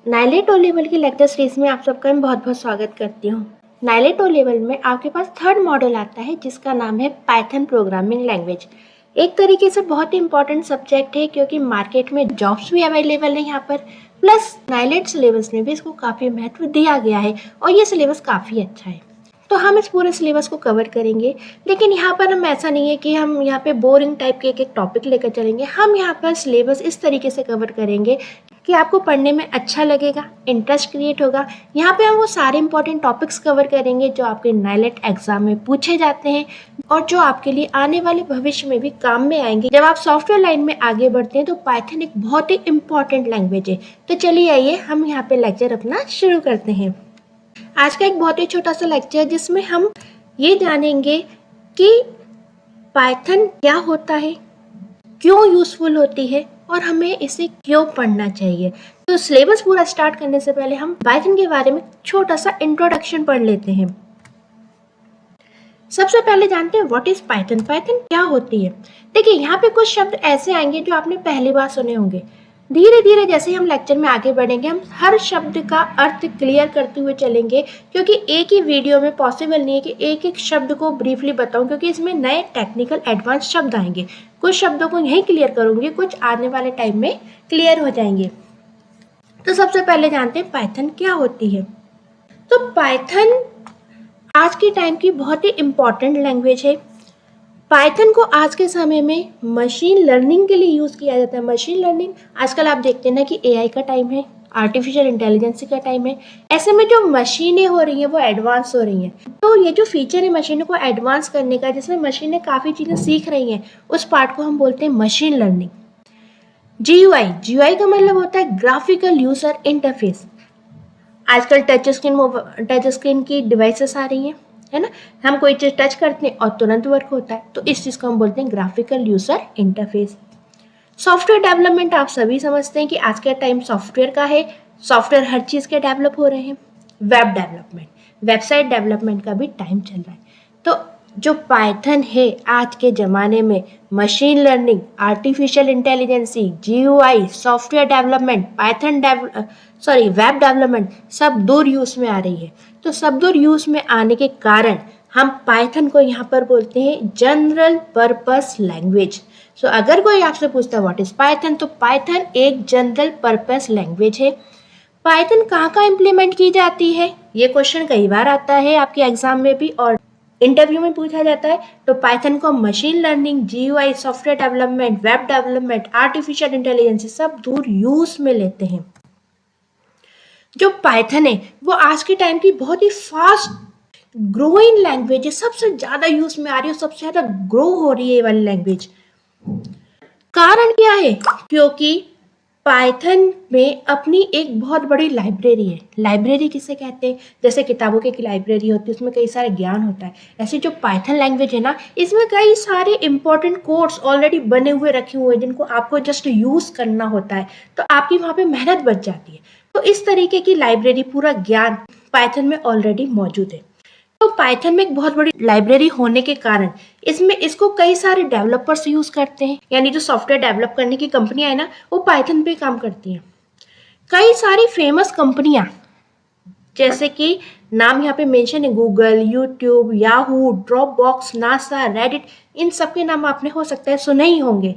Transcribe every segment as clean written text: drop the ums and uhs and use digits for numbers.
NIELIT O level की lecture series में आप सबका मैं बहुत बहुत स्वागत करती हूँ। नाइलेट ओ लेवल में आपके पास थर्ड मॉड्यूल आता है जिसका नाम है पाइथन प्रोग्रामिंग लैंग्वेज। एक तरीके से बहुत ही इंपॉर्टेंट सब्जेक्ट है क्योंकि मार्केट में जॉब्स भी अवेलेबल है यहाँ पर, प्लस नाइलेट सिलेबस में भी इसको काफ़ी महत्व दिया गया है और ये सिलेबस काफ़ी अच्छा है। तो हम इस पूरे सिलेबस को कवर करेंगे, लेकिन यहाँ पर हम ऐसा नहीं है कि हम यहाँ पे बोरिंग टाइप के एक एक टॉपिक लेकर चलेंगे। हम यहाँ पर सिलेबस इस तरीके से कवर करेंगे कि आपको पढ़ने में अच्छा लगेगा, इंटरेस्ट क्रिएट होगा। यहाँ पे हम वो सारे इंपॉर्टेंट टॉपिक्स कवर करेंगे जो आपके नाइलेट एग्जाम में पूछे जाते हैं और जो आपके लिए आने वाले भविष्य में भी काम में आएंगे। जब आप सॉफ्टवेयर लाइन में आगे बढ़ते हैं तो पाइथन एक बहुत ही इंपॉर्टेंट लैंग्वेज है। तो चलिए आइए हम यहाँ पे लेक्चर अपना शुरू करते हैं। आज का एक बहुत ही छोटा सा लेक्चर जिसमें हम ये जानेंगे कि पाइथन क्या होता है, क्यों यूजफुल होती है और हमें इसे क्यों पढ़ना चाहिए। तो सिलेबस पूरा स्टार्ट करने से पहले हम पाइथन के बारे में छोटा सा इंट्रोडक्शन पढ़ लेते हैं। सबसे पहले जानते हैं व्हाट इज पाइथन। पाइथन क्या होती है। देखिए यहाँ पे कुछ शब्द ऐसे आएंगे जो आपने पहली बार सुने होंगे। धीरे धीरे जैसे हम लेक्चर में आगे बढ़ेंगे हम हर शब्द का अर्थ क्लियर करते हुए चलेंगे, क्योंकि एक ही वीडियो में पॉसिबल नहीं है कि एक एक शब्द को ब्रीफली बताऊं, क्योंकि इसमें नए टेक्निकल एडवांस शब्द आएंगे। कुछ शब्दों को यहीं क्लियर करूंगी, कुछ आने वाले टाइम में क्लियर हो जाएंगे। तो सबसे पहले जानते हैं पाइथन क्या होती है। तो पाइथन आज के टाइम की बहुत ही इम्पॉर्टेंट लैंग्वेज है। पाइथन को आज के समय में मशीन लर्निंग के लिए यूज़ किया जाता है। मशीन लर्निंग आजकल आप देखते हैं ना कि एआई का टाइम है, आर्टिफिशियल इंटेलिजेंस का टाइम है। ऐसे में जो मशीनें हो रही हैं वो एडवांस हो रही हैं। तो ये जो फीचर है मशीनों को एडवांस करने का, जिसमें मशीनें काफ़ी चीज़ें सीख रही हैं, उस पार्ट को हम बोलते हैं मशीन लर्निंग। जीयूआई का मतलब होता है ग्राफिकल यूजर इंटरफेस। आजकल टच स्क्रीन की डिवाइसेस आ रही हैं, है ना। हम कोई चीज़ टच करते हैं और तुरंत वर्क होता है, तो इस चीज़ को हम बोलते हैं graphical user interface. Software development आप सभी समझते हैं कि आज का टाइम सॉफ्टवेयर का है। सॉफ्टवेयर हर चीज़ के डेवलप हो रहे हैं। वेब डेवलपमेंट, वेबसाइट डेवलपमेंट का भी टाइम चल रहा है। तो जो पाइथन है आज के ज़माने में machine learning, artificial intelligence, GUI, software development, web development सब दूर यूज़ में आ रही है। तो सब दूर यूज़ में आने के कारण हम पाइथन को यहाँ पर बोलते हैं जनरल पर्पस लैंग्वेज। सो अगर कोई आपसे पूछता है व्हाट इज पाइथन, तो पाइथन एक जनरल पर्पस लैंग्वेज है। पाइथन कहाँ इम्प्लीमेंट की जाती है, ये क्वेश्चन कई बार आता है आपके एग्जाम में भी और इंटरव्यू में पूछा जाता है। तो पाइथन को machine learning, GUI, software development, web development, artificial intelligence सब दूर यूज में लेते हैं। जो पाइथन है वो आज के टाइम की बहुत ही फास्ट ग्रोइंग लैंग्वेज है, सबसे ज्यादा यूज में आ रही है, सबसे ज्यादा ग्रो हो रही है ये वाली लैंग्वेज। कारण क्या है, क्योंकि पाइथन में अपनी एक बहुत बड़ी लाइब्रेरी है। लाइब्रेरी किसे कहते हैं, जैसे किताबों की लाइब्रेरी होती है उसमें कई सारे ज्ञान होता है, ऐसे जो पाइथन लैंग्वेज है ना, इसमें कई सारे इंपॉर्टेंट कोड्स ऑलरेडी बने हुए रखे हुए हैं जिनको आपको जस्ट यूज करना होता है, तो आपकी वहाँ पे मेहनत बच जाती है। तो इस तरीके की लाइब्रेरी, पूरा ज्ञान पाइथन में ऑलरेडी मौजूद है। तो पाइथन में एक बहुत बड़ी लाइब्रेरी होने के कारण इसको कई सारे डेवलपर्स यूज करते हैं, यानी जो सॉफ्टवेयर डेवलप करने की कंपनियां है ना वो पाइथन पे काम करती हैं। कई सारी फेमस कंपनियां जैसे कि नाम यहाँ पे मेंशन है, Google, YouTube, Yahoo, Dropbox, NASA, Reddit, इन सब के नाम आपने हो सकता है सुने ही होंगे।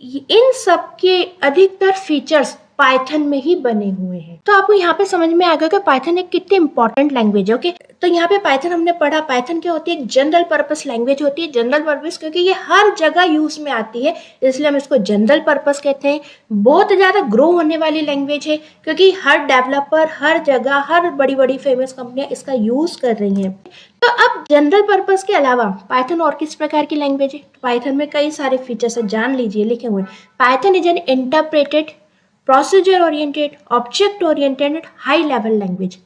इन सब के अधिकतर फीचर्स पाइथन में ही बने हुए हैं। तो आपको यहाँ पे समझ में आ गया कि पाइथन एक कितनी इंपॉर्टेंट लैंग्वेज है। ओके, तो यहाँ पे पाइथन हमने पढ़ा, पाइथन क्या होती है, एक जनरल पर्पस लैंग्वेज होती है। जनरल पर्पस क्योंकि ये हर जगह यूज में आती है, इसलिए हम इसको जनरल पर्पस कहते हैं। बहुत ज्यादा ग्रो होने वाली लैंग्वेज है क्योंकि हर डेवलपर, हर जगह, हर बड़ी बड़ी फेमस कंपनियां इसका यूज कर रही हैं। तो अब जनरल पर्पस के अलावा पाइथन और किस प्रकार की लैंग्वेज है, पाइथन में कई सारे फीचर्स है, जान लीजिए लिखे हुए। Python is an interpreted, procedure oriented, object oriented, high level language.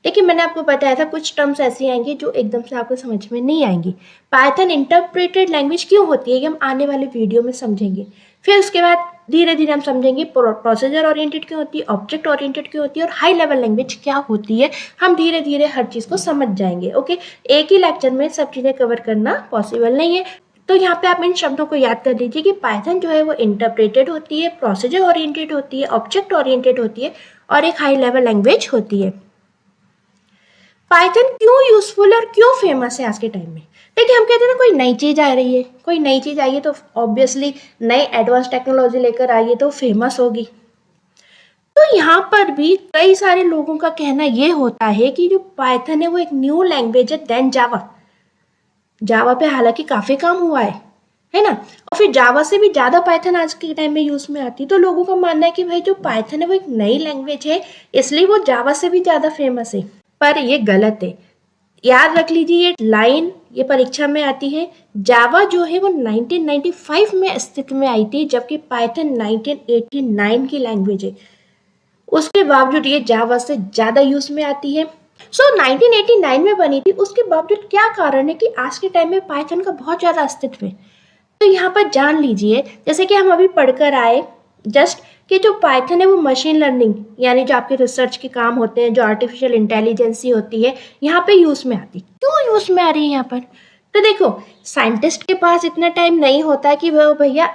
देखिए मैंने आपको बताया था कुछ टर्म्स ऐसी आएंगी जो एकदम से आपको समझ में नहीं आएंगी। पाइथन इंटरप्रेटेड लैंग्वेज क्यों होती है ये हम आने वाले वीडियो में समझेंगे। फिर उसके बाद धीरे धीरे हम समझेंगे प्रोसीजर ओरिएंटेड क्यों होती है, ऑब्जेक्ट ओरिएंटेड क्यों होती है और हाई लेवल लैंग्वेज क्या होती है। हम धीरे धीरे हर चीज को समझ जाएंगे। ओके, एक ही लेक्चर में सब चीजें कवर करना पॉसिबल नहीं है। तो यहाँ पे आप इन शब्दों को याद कर लीजिए कि पाइथन जो है वो इंटरप्रेटेड होती है, प्रोसीजर ओरिएंटेड होती है, ऑब्जेक्ट ओरिएंटेड होती है और एक हाई लेवल लैंग्वेज होती है। पाइथन क्यों यूजफुल और क्यों फेमस है आज के टाइम में? देखिए, हम कहते हैं ना, कोई नई चीज़ आ रही है, कोई नई चीज़ आई है तो ऑब्वियसली नई एडवांस टेक्नोलॉजी लेकर आई है तो फेमस होगी। तो यहाँ पर भी कई सारे लोगों का कहना ये होता है कि जो पाइथन है वो एक न्यू लैंग्वेज है देन जावा। जावा पे हालांकि काफ़ी काम हुआ है ना, और फिर जावा से भी ज़्यादा पाइथन आज के टाइम में यूज़ में आती है। तो लोगों का मानना है कि भाई जो पाइथन है वो एक नई लैंग्वेज है, इसलिए वो जावा से भी ज़्यादा फेमस है। पर ये गलत है। याद रख लीजिए, ये लाइन ये परीक्षा में आती है। जावा जो है वो 1995 में अस्तित्व में आई थी, जबकि पाइथन 1989 की लैंग्वेज है। उसके बावजूद ये जावा से ज़्यादा यूज़ में आती है। 1989 में बनी थी, उसके बावजूद क्या कारण है कि आज के टाइम में पाइथन का बहुत ज़्यादा अस्तित्व है? तो यहाँ पर जान लीजिए, जैसे कि हम अभी पढ़कर आए जस्ट, कि जो पाइथन है वो मशीन लर्निंग यानी जो आपके रिसर्च के काम होते हैं, जो आर्टिफिशियल इंटेलिजेंसी होती है, यहाँ पे यूज़ में आती। क्यों यूज़ में आ रही है यहाँ पर? तो देखो, साइंटिस्ट के पास इतना टाइम नहीं होता कि वो भैया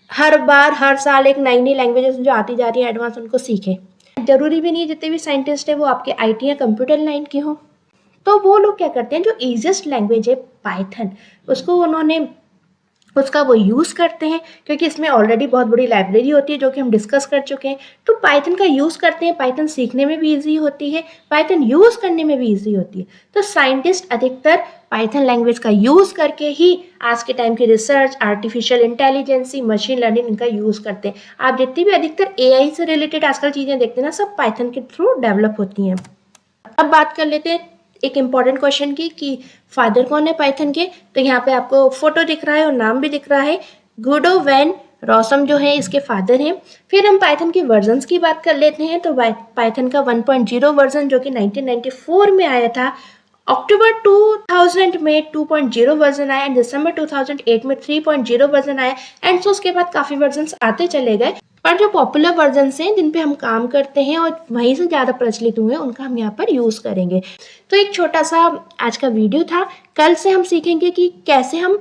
हर साल एक नई नई लैंग्वेजेस जो आती जा रही है एडवांस उनको सीखे। जरूरी भी नहीं है जितने भी साइंटिस्ट है वो आपके आईटी या कंप्यूटर लाइन के हो। तो वो लोग क्या करते हैं, जो ईजिएस्ट लैंग्वेज है पाइथन, उसका वो यूज़ करते हैं, क्योंकि इसमें ऑलरेडी बहुत बड़ी लाइब्रेरी होती है जो कि हम डिस्कस कर चुके हैं। तो पाइथन का यूज़ करते हैं, पाइथन सीखने में भी ईजी होती है, पाइथन यूज़ करने में भी ईजी होती है। तो साइंटिस्ट अधिकतर पाइथन लैंग्वेज का यूज़ करके ही आज के टाइम की research, artificial intelligence, machine learning इनका यूज़ करते हैं। आप जितनी भी अधिकतर एआई से रिलेटेड आजकल चीज़ें देखते हैं ना, सब पाइथन के थ्रू डेवलप होती हैं। अब बात कर लेते हैं एक इम्पॉर्टेंट क्वेश्चन की कि फादर कौन है पाइथन के। तो यहाँ पे आपको फोटो दिख रहा है और नाम भी दिख रहा है, गुडो वैन रॉसम जो है इसके फादर हैं। फिर हम पाइथन के वर्जन्स की बात कर लेते हैं। तो पाइथन का 1.0 वर्जन जो कि 1994 में आया था, अक्टूबर 2000 में 2.0 वर्जन आया, दिसंबर 2008 में 3.0 वर्जन आया, एंड सो उसके बाद काफ़ी वर्जन्स आते चले गए। पर जो पॉपुलर वर्जन्स हैं जिन पे हम काम करते हैं और वहीं से ज़्यादा प्रचलित हुए हैं, उनका हम यहाँ पर यूज़ करेंगे। तो एक छोटा सा आज का वीडियो था। कल से हम सीखेंगे कि कैसे हम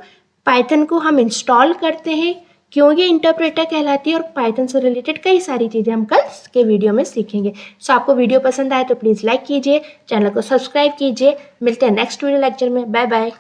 पाइथन को हम इंस्टॉल करते हैं, क्यों ये इंटरप्रेटर कहलाती है, और पाइथन से रिलेटेड कई सारी चीज़ें हम कल के वीडियो में सीखेंगे। सो आपको वीडियो पसंद आए तो प्लीज़ लाइक कीजिए, चैनल को सब्सक्राइब कीजिए। मिलते हैं नेक्स्ट वीडियो लेक्चर में। Bye bye.